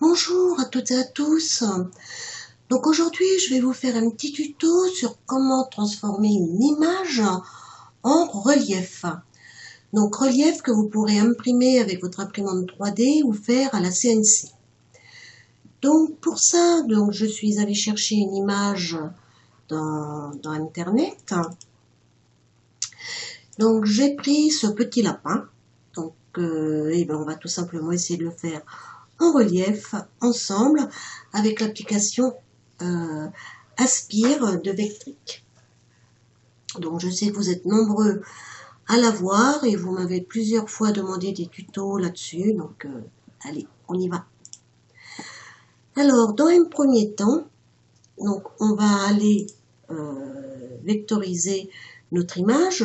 Bonjour à toutes et à tous. Donc aujourd'hui, je vais vous faire un petit tuto sur comment transformer une image en relief. Donc relief que vous pourrez imprimer avec votre imprimante 3D ou faire à la CNC. Donc pour ça, je suis allée chercher une image dans Internet. Donc j'ai pris ce petit lapin. Donc on va tout simplement essayer de le faire en relief ensemble avec l'application Aspire de Vectric. Donc je sais que vous êtes nombreux à la voir et vous m'avez plusieurs fois demandé des tutos là-dessus. Donc allez, on y va. Alors dans un premier temps, donc on va aller vectoriser notre image.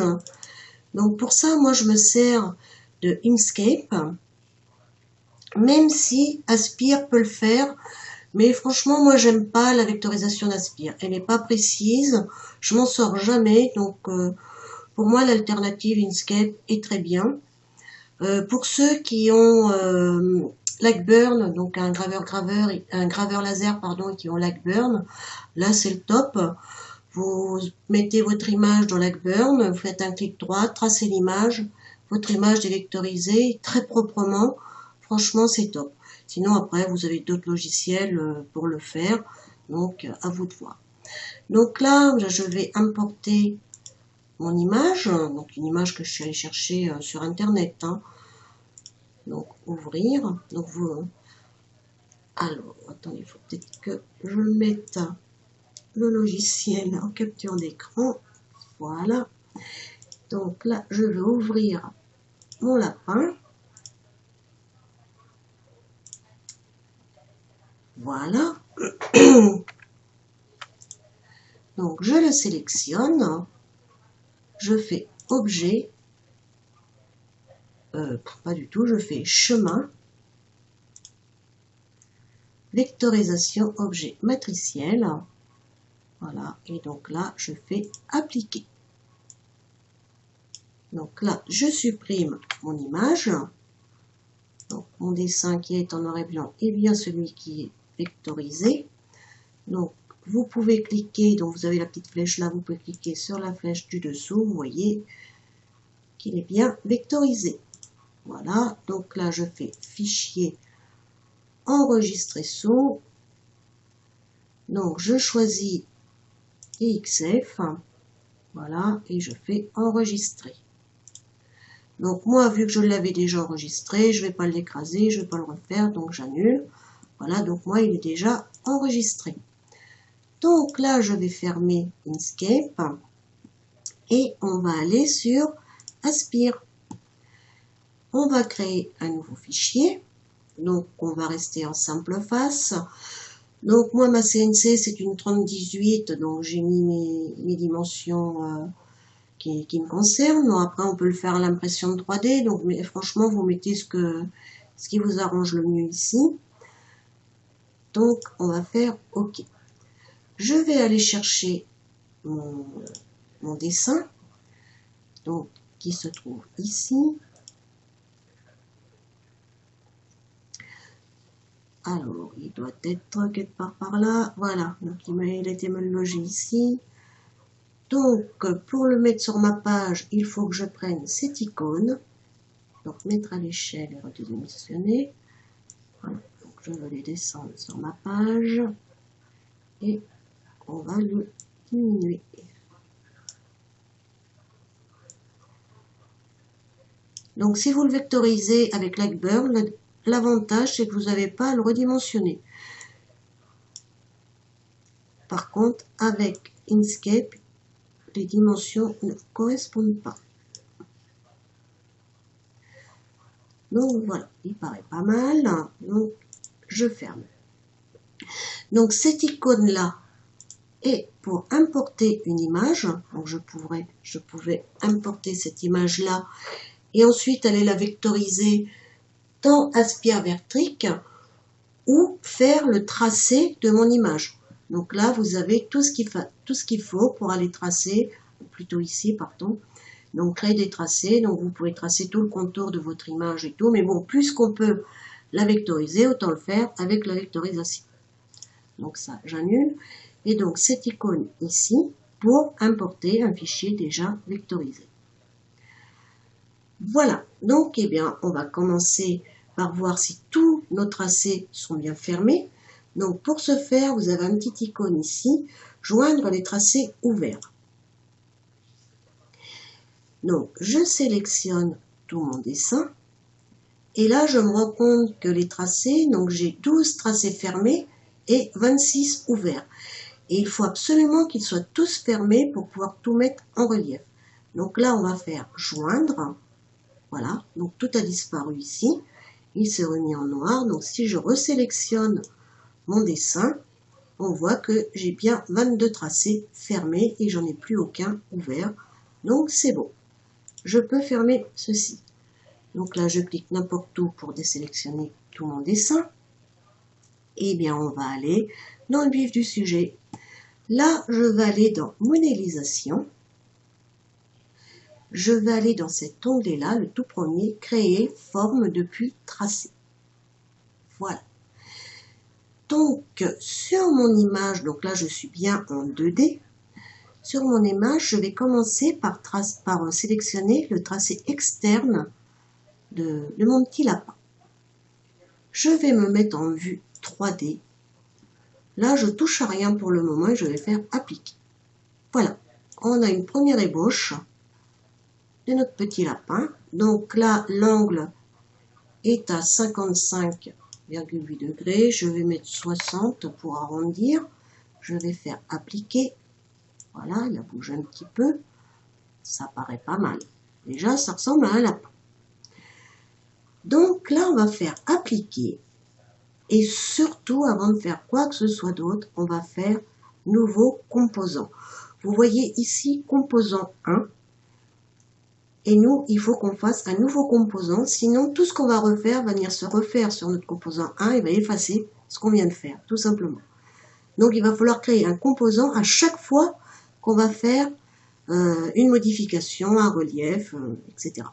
Donc pour ça, moi je me sers de Inkscape, même si Aspire peut le faire. Mais franchement, moi, j'aime pas la vectorisation d'Aspire. Elle n'est pas précise, je m'en sors jamais. Donc, pour moi, l'alternative Inkscape est très bien. Pour ceux qui ont Lightburn, donc un graveur laser, pardon, qui ont Lightburn, là, c'est le top. Vous mettez votre image dans Lightburn, vous faites un clic droit, tracez l'image, votre image est vectorisée très proprement. Franchement, c'est top. Sinon, après, vous avez d'autres logiciels pour le faire. Donc, à vous de voir. Donc là, je vais importer mon image. Donc, une image que je suis allée chercher sur Internet. Hein. Donc, ouvrir. Donc, alors, attendez, il faut peut-être que je mette le logiciel en capture d'écran. Voilà. Donc là, je vais ouvrir mon lapin. Voilà. Donc, je le sélectionne. Je fais objet. Pas du tout, je fais chemin. Vectorisation objet matriciel. Voilà. Et donc là, je fais appliquer. Donc là, je supprime mon image. Donc, mon dessin qui est en noir et blanc est bien celui qui est vectorisé. Donc, vous pouvez cliquer, donc vous avez la petite flèche là, vous pouvez cliquer sur la flèche du dessous, vous voyez qu'il est bien vectorisé. Voilà, donc là je fais fichier, enregistrer sous. Donc je choisis EXF, voilà, et je fais enregistrer. Donc moi, vu que je l'avais déjà enregistré, je ne vais pas l'écraser, je ne vais pas le refaire, donc j'annule. Voilà, donc moi il est déjà enregistré. Donc là, je vais fermer Inkscape et on va aller sur Aspire. On va créer un nouveau fichier. Donc, on va rester en simple face. Donc, moi, ma CNC, c'est une 3018. Donc, j'ai mis mes dimensions qui me concernent. Bon, après, on peut le faire à l'impression de 3D. Donc, mais franchement, vous mettez ce qui vous arrange le mieux ici. Donc, on va faire OK. Je vais aller chercher mon dessin, donc qui se trouve ici. Alors, il doit être quelque part par là. Voilà, donc il a été me loger ici. Donc, pour le mettre sur ma page, il faut que je prenne cette icône. Donc, mettre à l'échelle et redimensionner. Voilà, donc je vais les descendre sur ma page. Et on va le diminuer. Donc, si vous le vectorisez avec Lightburn, l'avantage, c'est que vous n'avez pas à le redimensionner. Par contre, avec Inkscape, les dimensions ne correspondent pas. Donc voilà, il paraît pas mal. Donc je ferme. Donc cette icône-là est pour importer une image. Donc je pouvais importer cette image-là et ensuite aller la vectoriser dans Aspire Vectric ou faire le tracé de mon image. Donc là, vous avez tout ce qu'il faut pour aller tracer, plutôt ici, pardon. Donc créer des tracés, donc vous pouvez tracer tout le contour de votre image et tout, mais bon, plus qu'on peut la vectoriser, autant le faire avec la vectorisation. Donc ça, j'annule. Et donc cette icône ici pour importer un fichier déjà vectorisé. Voilà, donc eh bien, on va commencer par voir si tous nos tracés sont bien fermés. Donc pour ce faire, vous avez une petite icône ici, joindre les tracés ouverts. Donc je sélectionne tout mon dessin. Et là, je me rends compte que les tracés, donc j'ai 12 tracés fermés et 26 ouverts. Et il faut absolument qu'ils soient tous fermés pour pouvoir tout mettre en relief. Donc là, on va faire joindre. Voilà, donc tout a disparu ici. Il s'est remis en noir. Donc si je resélectionne mon dessin, on voit que j'ai bien 22 tracés fermés et j'en ai plus aucun ouvert. Donc c'est bon. Je peux fermer ceci. Donc là, je clique n'importe où pour désélectionner tout mon dessin. Et bien, on va aller dans le vif du sujet. Là, je vais aller dans modélisation. Je vais aller dans cet onglet-là, le tout premier, créer forme depuis tracé. Voilà. Donc, sur mon image, donc là, je suis bien en 2D. Sur mon image, je vais commencer par sélectionner le tracé externe de mon petit lapin. Je vais me mettre en vue 3D. Là, je touche à rien pour le moment et je vais faire appliquer. Voilà, on a une première ébauche de notre petit lapin. Donc là, l'angle est à 55,8 degrés. Je vais mettre 60 pour arrondir. Je vais faire appliquer. Voilà, il a bougé un petit peu. Ça paraît pas mal. Déjà, ça ressemble à un lapin. Donc là, on va faire appliquer. Et surtout, avant de faire quoi que ce soit d'autre, on va faire nouveau composant. Vous voyez ici, composant 1. Et nous, il faut qu'on fasse un nouveau composant. Sinon, tout ce qu'on va refaire va venir se refaire sur notre composant 1 et va effacer ce qu'on vient de faire, tout simplement. Donc, il va falloir créer un composant à chaque fois qu'on va faire une modification, un relief, etc.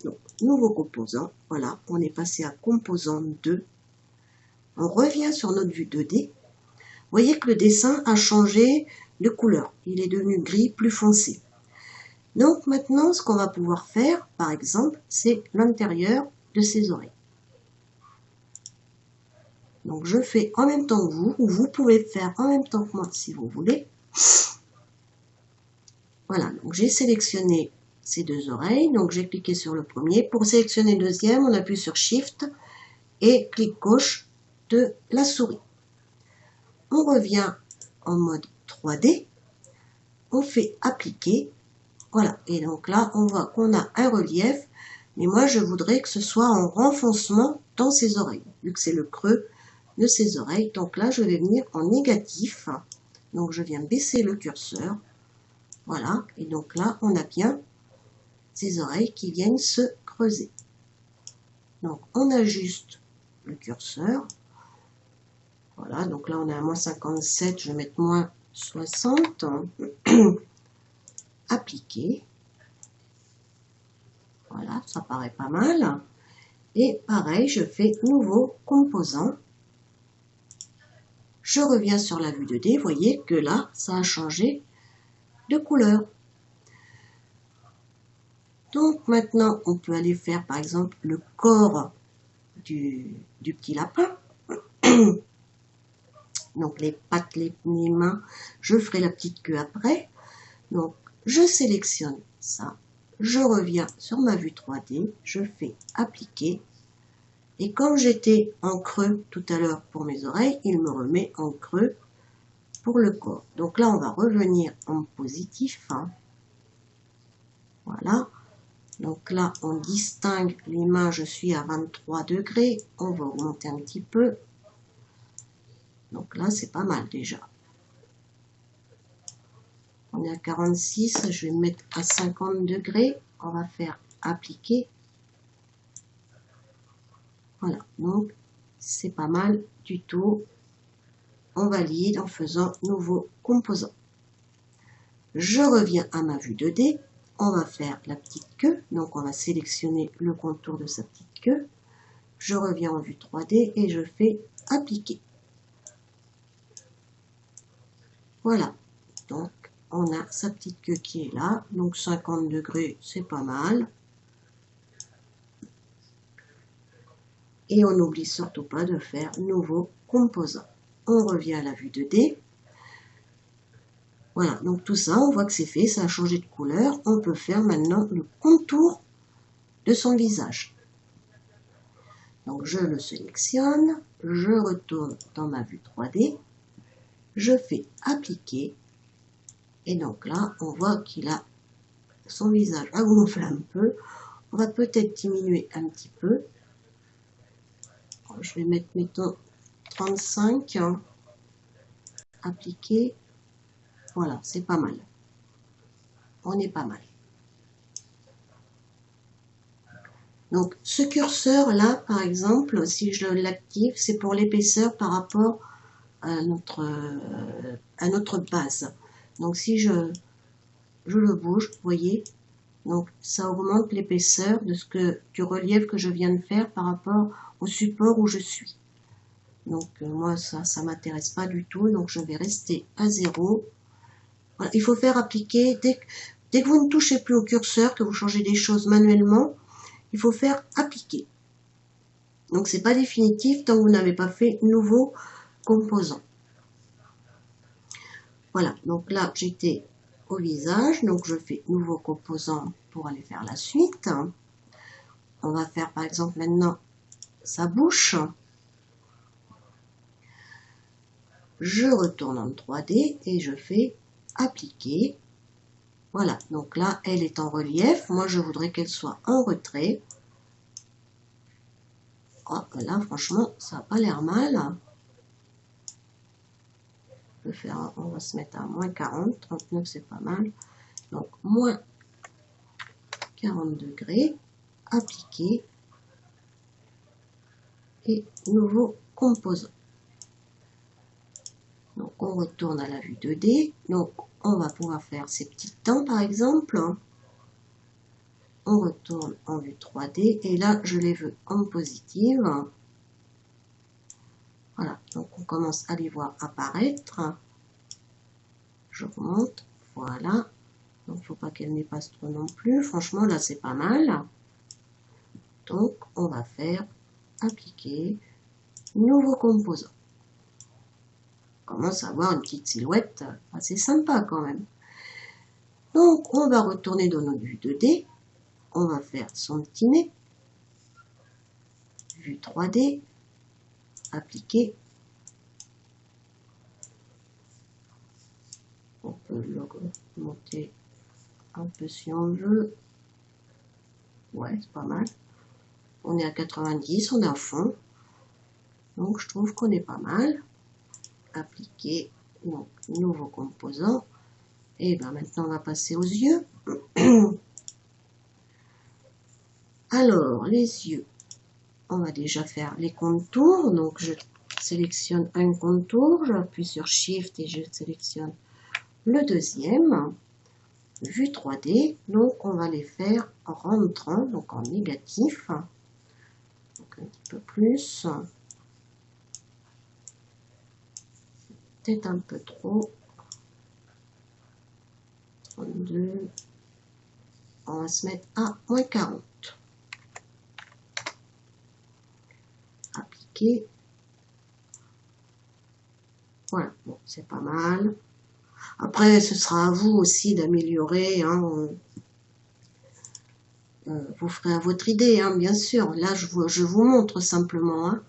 Donc, nouveau composant. Voilà, on est passé à composant 2. On revient sur notre vue 2D. Vous voyez que le dessin a changé de couleur. Il est devenu gris plus foncé. Donc maintenant, ce qu'on va pouvoir faire, par exemple, c'est l'intérieur de ses oreilles. Donc je fais en même temps que vous, ou vous pouvez faire en même temps que moi si vous voulez. Voilà, donc j'ai sélectionné ces deux oreilles, donc j'ai cliqué sur le premier. Pour sélectionner le deuxième, on appuie sur Shift et clic gauche de la souris. On revient en mode 3D, on fait appliquer, voilà, et donc là on voit qu'on a un relief, mais moi je voudrais que ce soit en renfoncement dans ses oreilles, vu que c'est le creux de ses oreilles. Donc là je vais venir en négatif, donc je viens baisser le curseur, voilà, et donc là on a bien ses oreilles qui viennent se creuser. Donc on ajuste le curseur. Voilà, donc là on est à moins 57, je vais mettre moins 60. Appliquer. Voilà, ça paraît pas mal. Et pareil, je fais nouveau composant. Je reviens sur la vue 2D, vous voyez que là, ça a changé de couleur. Donc maintenant, on peut aller faire par exemple le corps du petit lapin. Donc les pattes, les mains, je ferai la petite queue après. Donc je sélectionne ça, je reviens sur ma vue 3D, je fais appliquer. Et comme j'étais en creux tout à l'heure pour mes oreilles, il me remet en creux pour le corps. Donc là, on va revenir en positif. Voilà. Donc là, on distingue les mains, je suis à 23 degrés. On va augmenter un petit peu. Donc là, c'est pas mal déjà. On est à 46, je vais me mettre à 50 degrés. On va faire appliquer. Voilà, donc c'est pas mal du tout. On valide en faisant nouveau composant. Je reviens à ma vue 2D. On va faire la petite queue. Donc on va sélectionner le contour de sa petite queue. je reviens en vue 3D et je fais appliquer. Voilà, donc on a sa petite queue qui est là, donc 50 degrés, c'est pas mal. Et on n'oublie surtout pas de faire nouveau composant. On revient à la vue 2D. Voilà, donc tout ça, on voit que c'est fait, ça a changé de couleur. On peut faire maintenant le contour de son visage. Donc je le sélectionne, je retourne dans ma vue 3D, je fais appliquer. Et donc là, on voit qu'il a son visage a gonflé un peu. On va peut-être diminuer un petit peu. Je vais mettre, mettons, 35. Appliquer. Voilà, c'est pas mal. On est pas mal. Donc, ce curseur-là, par exemple, si je l'active, c'est pour l'épaisseur par rapport à notre base. Donc, si je le bouge, vous voyez, donc ça augmente l'épaisseur du relief que je viens de faire par rapport au support où je suis. Donc, moi, ça m'intéresse pas du tout. Donc, je vais rester à 0. Voilà, il faut faire appliquer. Dès que vous ne touchez plus au curseur, que vous changez des choses manuellement, il faut faire appliquer. Donc, c'est pas définitif tant que vous n'avez pas fait nouveau composant. Voilà, donc là, j'étais au visage. Donc, je fais nouveau composant pour aller faire la suite. On va faire, par exemple, maintenant, sa bouche. Je retourne en 3D et je fais appliquer. Voilà, donc là, elle est en relief. Moi, je voudrais qu'elle soit en retrait. Oh, là, franchement, ça n'a pas l'air mal. On va se mettre à moins 40. 39, c'est pas mal. Donc, moins 40 degrés. Appliquer. Et nouveau composant. Donc, on retourne à la vue 2D. Donc, on va pouvoir faire ces petites dents, par exemple. On retourne en vue 3D. Et là, je les veux en positive. Voilà. Donc, on commence à les voir apparaître. Je remonte. Voilà. Donc, il ne faut pas qu'elle n'épasse trop non plus. Franchement, là, c'est pas mal. Donc, on va faire appliquer nouveau composant. On commence à avoir une petite silhouette assez sympa quand même. Donc, on va retourner dans notre vue 2D. On va faire son petit nez. Vue 3D. Appliquer. On peut monter un peu si on veut. Ouais, c'est pas mal. On est à 90, on est à fond. Donc, je trouve qu'on est pas mal. Appliquer. Donc, nouveau composant. Et bien, maintenant, on va passer aux yeux. Alors, les yeux. On va déjà faire les contours. Donc, je sélectionne un contour. J'appuie sur Shift et je sélectionne le deuxième. Vue 3D. Donc, on va les faire en rentrant, donc en négatif. Donc, un petit peu plus. Peut-être un peu trop. 32. On va se mettre à moins 40. Appliquer. Voilà, bon, c'est pas mal. Après, ce sera à vous aussi d'améliorer. Hein. Vous ferez à votre idée, hein, bien sûr. Là, je vous montre simplement. Hein.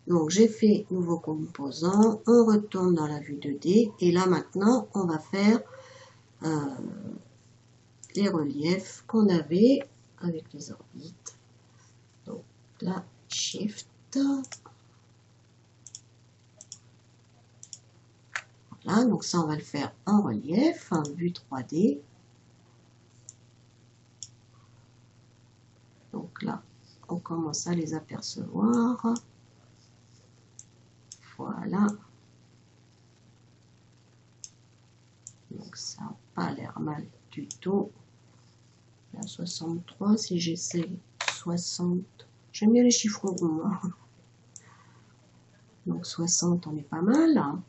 Donc, j'ai fait nouveau composant. On retourne dans la vue 2D. Et là, maintenant, on va faire les reliefs qu'on avait avec les orbites. Donc, là, Shift. Voilà, donc ça, on va le faire en relief, en vue 3D. Donc là, on commence à les apercevoir. Voilà. Donc ça n'a pas l'air mal du tout. Là, 63, si j'essaie 60, J'aime bien les chiffres ronds. Hein. Donc 60, on est pas mal. Hein.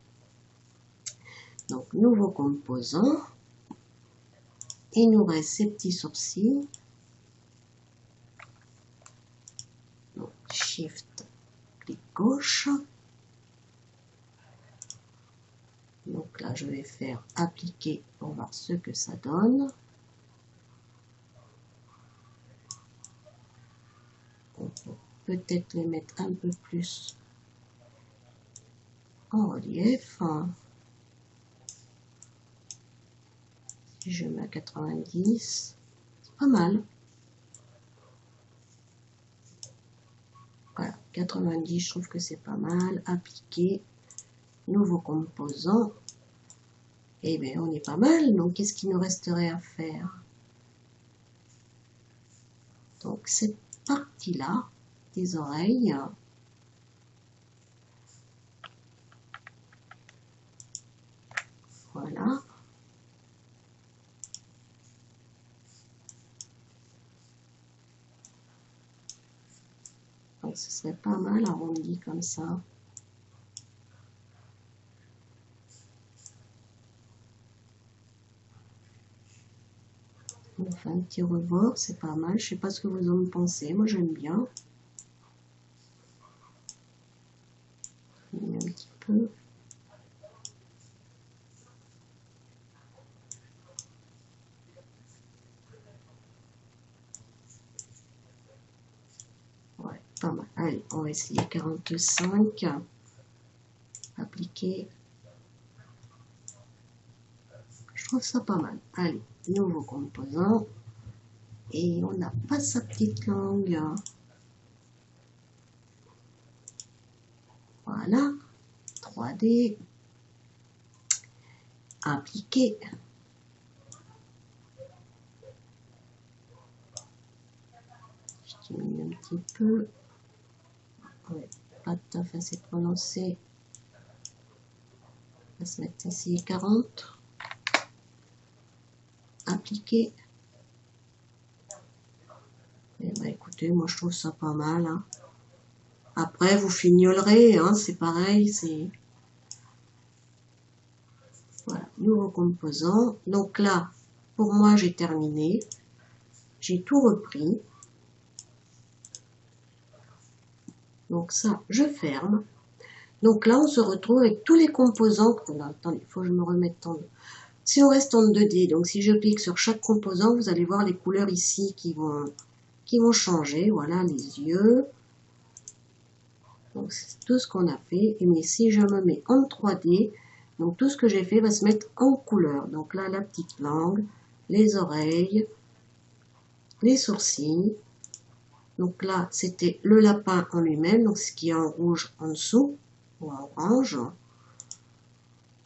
Donc nouveau composant. Il nous reste ces petits sourcils. Donc Shift, clic gauche. Donc là, je vais faire appliquer pour voir ce que ça donne. On peut peut-être les mettre un peu plus en relief. Si je mets à 90, c'est pas mal. Voilà, 90, je trouve que c'est pas mal. Appliquer, nouveau composant. Eh bien, on est pas mal. Donc, qu'est-ce qu'il nous resterait à faire? Donc, cette partie-là, des oreilles. Voilà. Donc, ce serait pas mal arrondi comme ça. On fait un petit rebord, c'est pas mal. Je sais pas ce que vous en pensez. Moi, j'aime bien. Un petit peu. Ouais, pas mal. Allez, on va essayer 45. Appliquer. Je trouve ça pas mal. Allez, nouveau composant. Et on n'a pas sa petite langue. Voilà. 3D. Appliquer. Je diminue un petit peu. Ouais, pas tout à fait assez prononcé. On va se mettre ici 40. Appliquer. Et bah écoutez, moi je trouve ça pas mal. Hein. Après, vous fignolerez, hein, c'est pareil, c'est... Voilà, nouveau composant. Donc là, pour moi, j'ai terminé. J'ai tout repris. Donc ça, je ferme. Donc là, on se retrouve avec tous les composants. Oh, attendez, il faut que je me remette en... Si on reste en 2D, donc si je clique sur chaque composant, vous allez voir les couleurs ici qui vont changer. Voilà, les yeux. Donc c'est tout ce qu'on a fait. Mais si je me mets en 3D, donc tout ce que j'ai fait va se mettre en couleur. Donc là, la petite langue, les oreilles, les sourcils. Donc là, c'était le lapin en lui-même, donc ce qui est en rouge en dessous, ou en orange.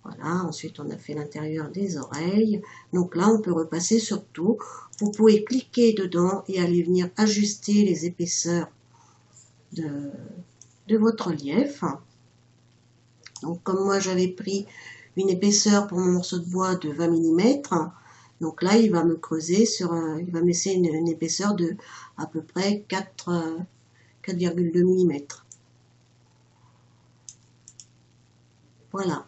Voilà, ensuite on a fait l'intérieur des oreilles. Donc là, on peut repasser sur tout. Vous pouvez cliquer dedans et aller venir ajuster les épaisseurs de votre relief. Donc comme moi j'avais pris une épaisseur pour mon morceau de bois de 20 mm, donc là il va me creuser sur, il va me laisser une épaisseur de à peu près 4,2 mm. Voilà,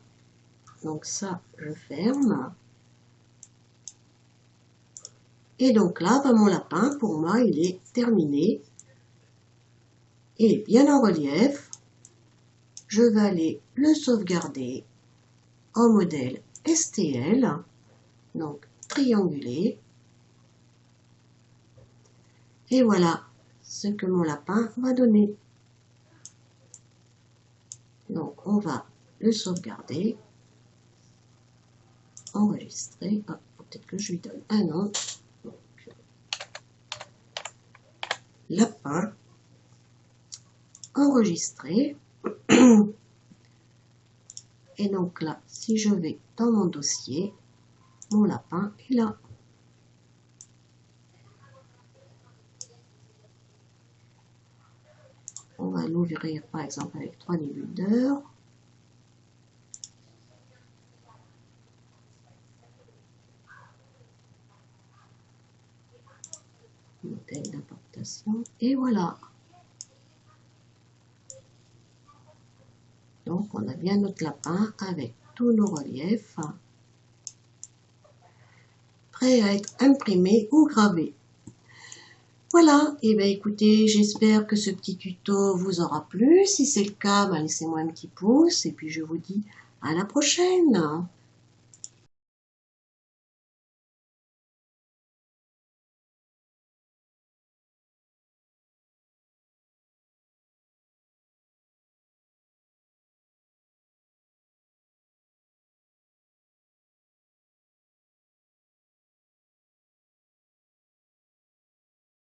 donc ça je ferme. Et donc là, bah, mon lapin, pour moi, il est terminé. Il est bien en relief. Je vais aller le sauvegarder en modèle STL, donc triangulé. Et voilà ce que mon lapin va donner. Donc on va le sauvegarder, enregistrer. Ah, peut-être que je lui donne un nom. Donc, lapin, enregistrer. Et donc là, si je vais dans mon dossier, mon lapin est là. On va l'ouvrir par exemple avec 3 minutes d'heure. Modèle d'importation. Et voilà. Donc, on a bien notre lapin avec tous nos reliefs prêts à être imprimés ou gravés. Voilà, et bien écoutez, j'espère que ce petit tuto vous aura plu. Si c'est le cas, laissez-moi un petit pouce et puis je vous dis à la prochaine.